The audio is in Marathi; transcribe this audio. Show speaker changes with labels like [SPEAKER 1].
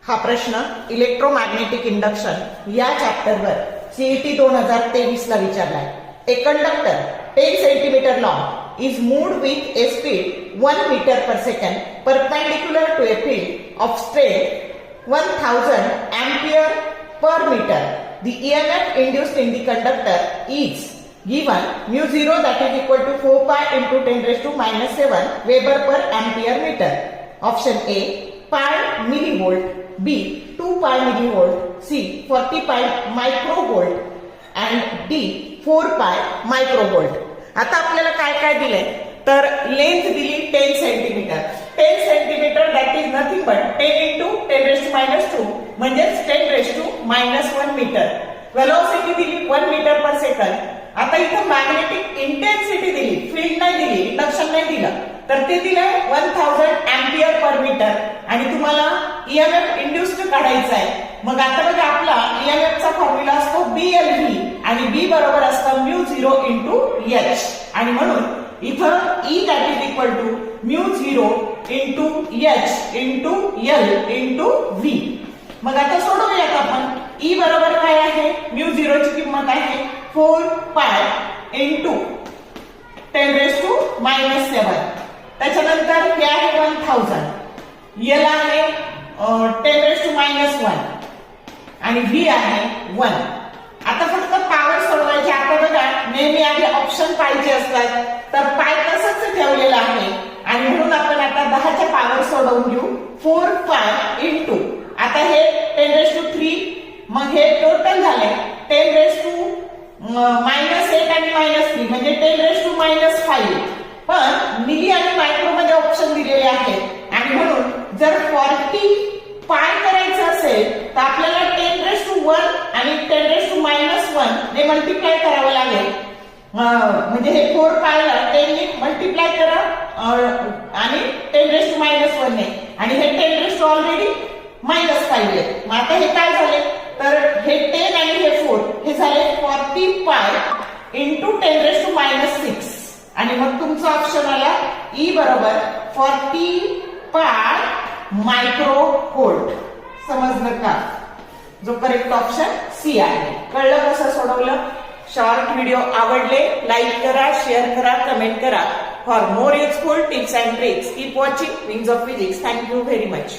[SPEAKER 1] हा प्रश्न इलेक्ट्रोमॅग्नेटिक इंडक्शन या चॅप्टरवर सीईटी 2023 ला विचारलाय. A conductor 10 centimetre long is moved with a speed 1 meter per second perpendicular to a field of strength 1000 ampere per meter. The EMF induced in the conductor is given mu 0 that is equal to 4 pi into 10 raised to minus 7 Weber per ampere meter. Option A pi millivolt, B 2 pi millivolt, C 40 pi microvolt and D 4 pi microvolt. आता आपल्याला काय काय दिलंय तर लेंथ दिली 10 centimetre. 10 centimetre that is nothing but 10 into 10 raised to minus 2 म्हणजेच 10 raised to minus 1 metre. Velocity दिली 1 मीटर पर सेकंड. आता इथं मॅग्नेटिक इंटेन्सिटी दिली, फील्ड नाही दिली, इंडक्शन नाही दिलं, तर ते दिलंय 1000 अँपियर पर मीटर आणि तुम्हाला ईएमएफ इंड्युस्ड काढायचा आहे. मग आता बघा आपला ईएमएफ चा फॉर्म्युला असतो BLV आणि B बरोबर असतं म्यू 0 into H आणि म्हणून इथं E that is equal to mu 0 into H into L into V. मग आता सोडवूयात आपण. E बरोबर काय आहे, म्यू 0 ची किंमत आहे 4 पाय into 10 raised to minus 7. त्याच्यानंतर हे आहे 1000, याला आहे 10 raised to minus 1 आणि V आहे 1. आता फक्त पॉवर सोडवायची. आता बघा नेहमी आधी ऑप्शन पाहिजे असतात, तर पाय तसंच ठेवलेलं आहे आणि म्हणून आपण आता 10च्या पॉवर सोडवून घेऊ. 4 पाय इंटू आता हे 10 raised to 3, मग हे टोटल झाले 10 raised to minus 8 आणि minus 3 म्हणजे 10 raised to minus 5. पण मिली आणि मायक्रो मध्ये ऑप्शन दिलेले आहेत आणि म्हणून जर 40 पाय करायचं असेल तर आपल्याला 10 raised to 1 आणि 10 raised to minus 1 ने मल्टिप्लाय करावं लागेल. म्हणजे हे 4 पायला 10 ने मल्टिप्लाय करा आणि 10 raised to minus 1 ने आणि हे 10 raised to ऑलरेडी minus 5 आहे. मग आता हे काय झाले तर हे 10 आणि हे 4 हे झाले 40 pi into 10 raised to minus 6 आणि मग तुमचा ऑप्शन आला E बरोबर 40 पाय मायक्रोव्होल्ट. समजलं का? जो करेक्ट ऑप्शन C आहे. कळलं कसं सोडवलं? शॉर्ट व्हिडिओ आवडले लाईक करा, शेअर करा, कमेंट करा. For more useful tips and tricks keep watching wings of physics. Thank you very much.